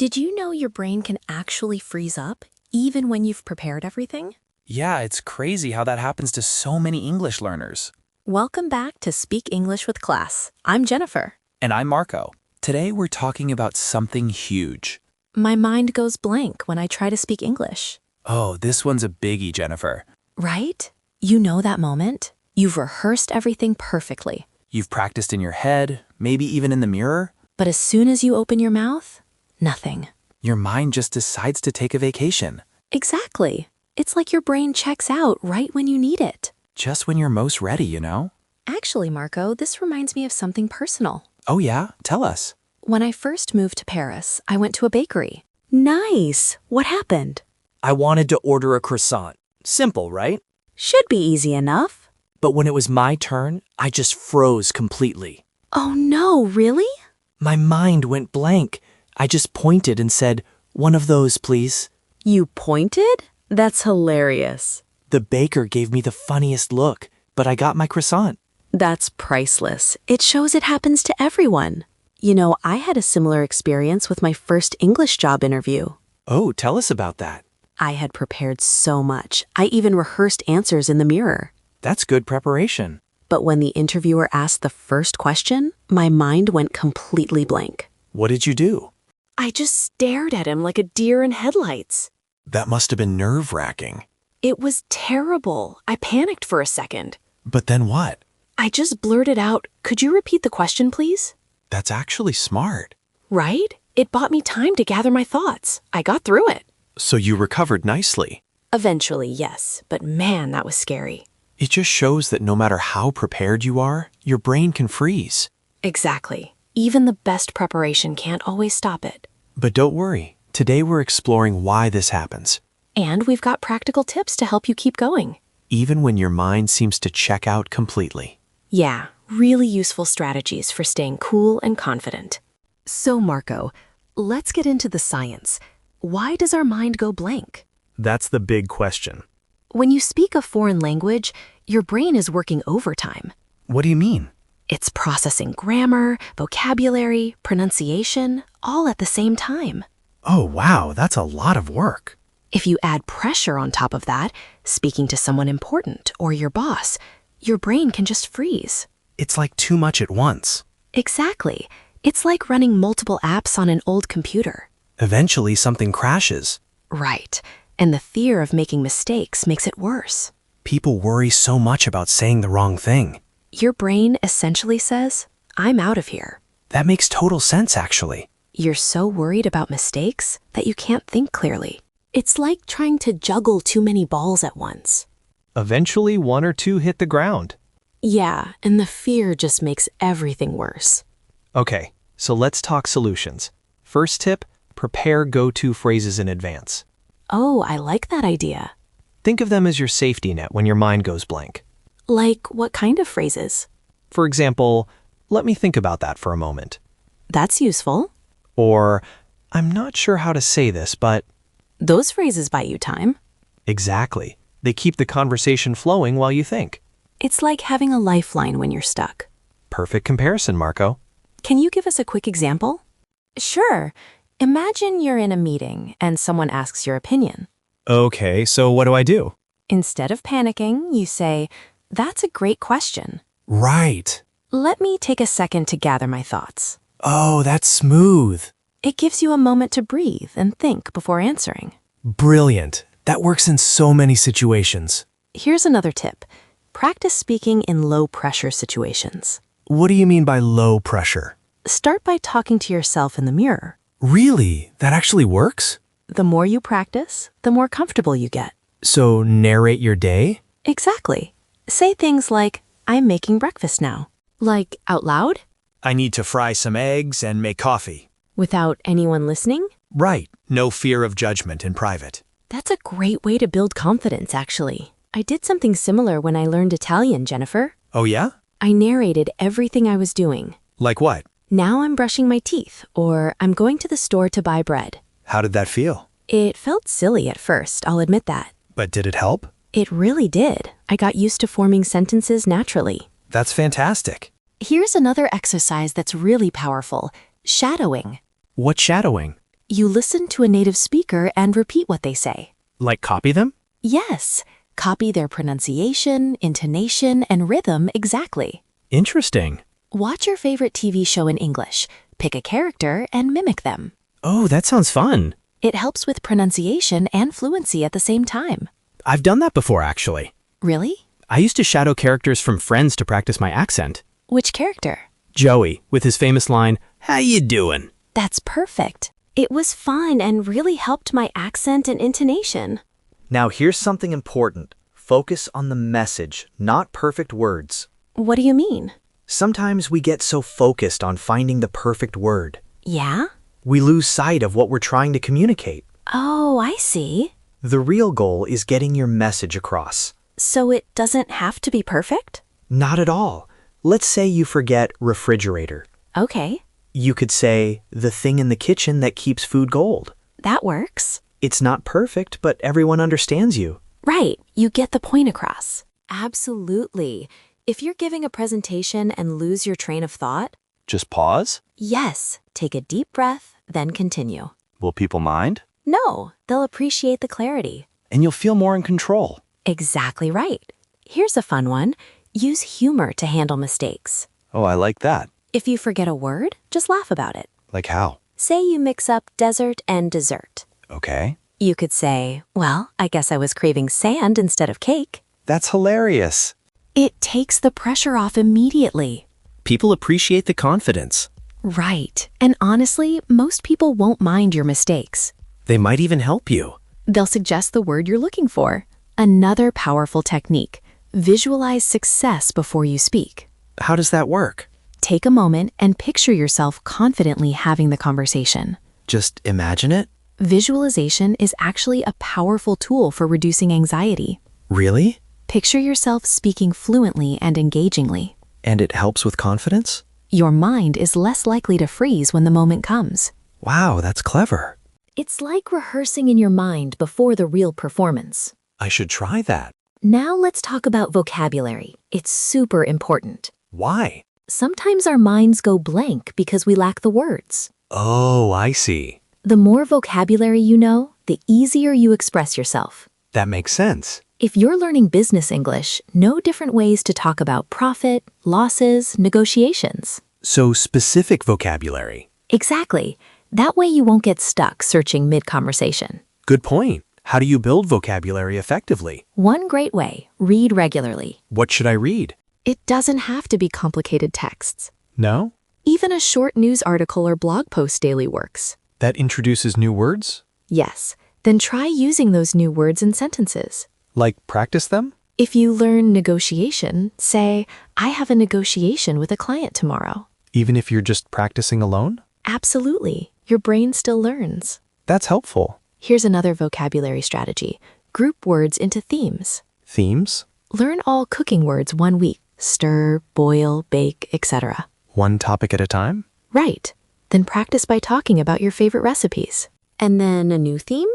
Did you know your brain can actually freeze up, even when you've prepared everything? Yeah, it's crazy how that happens to so many English learners. Welcome back to Speak English with Class. I'm Jennifer. And I'm Marco. Today we're talking about something huge. My mind goes blank when I try to speak English. Oh, this one's a biggie, Jennifer. Right? You know that moment? You've rehearsed everything perfectly. You've practiced in your head, maybe even in the mirror. But as soon as you open your mouth, nothing. Your mind just decides to take a vacation. Exactly. It's like your brain checks out right when you need it. Just when you're most ready, you know? Actually, Marco, this reminds me of something personal. Oh yeah? Tell us. When I first moved to Paris, I went to a bakery. Nice! What happened? I wanted to order a croissant. Simple, right? Should be easy enough. But when it was my turn, I just froze completely. Oh no, really? My mind went blank. I just pointed and said, "One of those, please." You pointed? That's hilarious. The baker gave me the funniest look, but I got my croissant. That's priceless. It shows it happens to everyone. You know, I had a similar experience with my first English job interview. Oh, tell us about that. I had prepared so much. I even rehearsed answers in the mirror. That's good preparation. But when the interviewer asked the first question, my mind went completely blank. What did you do? I just stared at him like a deer in headlights. That must have been nerve-wracking. It was terrible. I panicked for a second. But then what? I just blurted out, "Could you repeat the question, please?" That's actually smart. Right? It bought me time to gather my thoughts. I got through it. So you recovered nicely. Eventually, yes. But man, that was scary. It just shows that no matter how prepared you are, your brain can freeze. Exactly. Even the best preparation can't always stop it. But don't worry. Today we're exploring why this happens. And we've got practical tips to help you keep going. Even when your mind seems to check out completely. Yeah, really useful strategies for staying cool and confident. So, Marco, let's get into the science. Why does our mind go blank? That's the big question. When you speak a foreign language, your brain is working overtime. What do you mean? It's processing grammar, vocabulary, pronunciation, all at the same time. Oh, wow, that's a lot of work. If you add pressure on top of that, speaking to someone important or your boss, your brain can just freeze. It's like too much at once. Exactly. It's like running multiple apps on an old computer. Eventually, something crashes. Right. And the fear of making mistakes makes it worse. People worry so much about saying the wrong thing. Your brain essentially says, "I'm out of here." That makes total sense, actually. You're so worried about mistakes that you can't think clearly. It's like trying to juggle too many balls at once. Eventually, one or two hit the ground. Yeah, and the fear just makes everything worse. Okay, so let's talk solutions. First tip, prepare go-to phrases in advance. Oh, I like that idea. Think of them as your safety net when your mind goes blank. Like what kind of phrases? For example, "Let me think about that for a moment." That's useful. Or, "I'm not sure how to say this, but..." Those phrases buy you time. Exactly. They keep the conversation flowing while you think. It's like having a lifeline when you're stuck. Perfect comparison, Marco. Can you give us a quick example? Sure. Imagine you're in a meeting and someone asks your opinion. Okay, so what do I do? Instead of panicking, you say, "That's a great question. Right. Let me take a second to gather my thoughts." Oh, that's smooth. It gives you a moment to breathe and think before answering. Brilliant. That works in so many situations. Here's another tip. Practice speaking in low-pressure situations. What do you mean by low pressure? Start by talking to yourself in the mirror. Really? That actually works? The more you practice, the more comfortable you get. So narrate your day? Exactly. Say things like, "I'm making breakfast now." Like out loud, I need to fry some eggs and make coffee. without anyone listening. Right. No fear of judgment in private. That's a great way to build confidence, actually. I did something similar when I learned Italian, Jennifer. Oh yeah? I narrated everything I was doing. Like what? Now I'm brushing my teeth, or I'm going to the store to buy bread. How did that feel? It felt silly at first, I'll admit that. But did it help? It really did. I got used to forming sentences naturally. That's fantastic. Here's another exercise that's really powerful: shadowing. What's shadowing? You listen to a native speaker and repeat what they say. Like copy them? Yes, copy their pronunciation, intonation, and rhythm exactly. Interesting. Watch your favorite TV show in English, pick a character, and mimic them. Oh, that sounds fun. It helps with pronunciation and fluency at the same time. I've done that before, actually. Really? I used to shadow characters from Friends to practice my accent. Which character? Joey, with his famous line, "How you doing?" That's perfect. It was fun and really helped my accent and intonation. Now here's something important. Focus on the message, not perfect words. What do you mean? Sometimes we get so focused on finding the perfect word. Yeah? We lose sight of what we're trying to communicate. Oh, I see. The real goal is getting your message across. So it doesn't have to be perfect? Not at all. Let's say you forget refrigerator. Okay, You could say, the thing in the kitchen that keeps food cold. that works. It's not perfect, but everyone understands you. Right, you get the point across. Absolutely. If you're giving a presentation and lose your train of thought, Just pause? yes, take a deep breath, then continue. Will people mind? No, they'll appreciate the clarity. And you'll feel more in control. Exactly right. Here's a fun one. Use humor to handle mistakes. Oh, I like that. If you forget a word, just laugh about it. Like how? Say you mix up desert and dessert. Okay. You could say, well, I guess I was craving sand instead of cake. That's hilarious. It takes the pressure off immediately. People appreciate the confidence. Right. And honestly, most people won't mind your mistakes. They might even help you. They'll suggest the word you're looking for. Another powerful technique. Visualize success before you speak. How does that work? Take a moment and picture yourself confidently having the conversation. Just imagine it? Visualization is actually a powerful tool for reducing anxiety. Really? Picture yourself speaking fluently and engagingly. And it helps with confidence? Your mind is less likely to freeze when the moment comes. Wow, that's clever. It's like rehearsing in your mind before the real performance. I should try that. Now let's talk about vocabulary. It's super important. Why? Sometimes our minds go blank because we lack the words. Oh, I see. The more vocabulary you know, the easier you express yourself. That makes sense. If you're learning business English, know different ways to talk about profit, losses, negotiations. So specific vocabulary. Exactly. That way you won't get stuck searching mid-conversation. Good point. How do you build vocabulary effectively? One great way, read regularly. What should I read? It doesn't have to be complicated texts. No? Even a short news article or blog post daily works. That introduces new words? Yes, then try using those new words in sentences. Like practice them? If you learn negotiation, say, I have a negotiation with a client tomorrow. Even if you're just practicing alone? Absolutely. Your brain still learns. That's helpful. Here's another vocabulary strategy. Group words into themes. Themes? Learn all cooking words 1 week. Stir, boil, bake, etc. One topic at a time? Right. Then practice by talking about your favorite recipes. And then a new theme?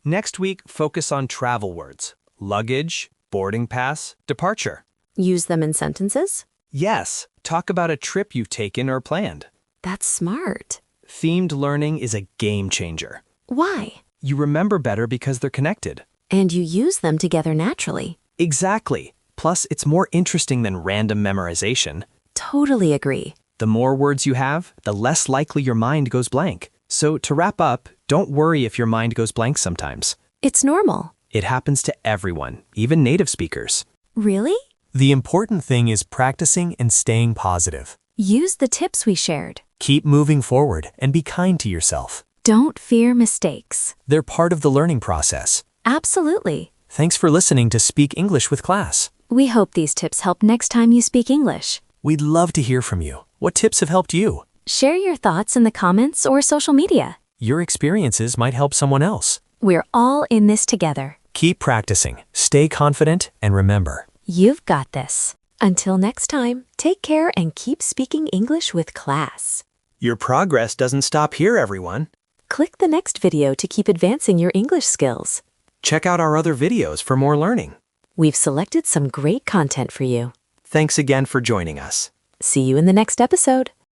Next week, focus on travel words. Luggage, boarding pass, departure. Use them in sentences? Yes, talk about a trip you've taken or planned. That's smart. Themed learning is a game changer. Why? You remember better because they're connected. And you use them together naturally. Exactly. Plus, it's more interesting than random memorization. Totally agree. The more words you have, the less likely your mind goes blank. So to wrap up, don't worry if your mind goes blank sometimes. It's normal. It happens to everyone, even native speakers. Really? The important thing is practicing and staying positive. Use the tips we shared. Keep moving forward and be kind to yourself. Don't fear mistakes. They're part of the learning process. Absolutely. Thanks for listening to Speak English with Class. We hope these tips help next time you speak English. We'd love to hear from you. What tips have helped you? Share your thoughts in the comments or social media. Your experiences might help someone else. We're all in this together. Keep practicing, stay confident, and remember, You've got this. Until next time, take care and keep speaking English with class. Your progress doesn't stop here, everyone. Click the next video to keep advancing your English skills. Check out our other videos for more learning. We've selected some great content for you. Thanks again for joining us. See you in the next episode.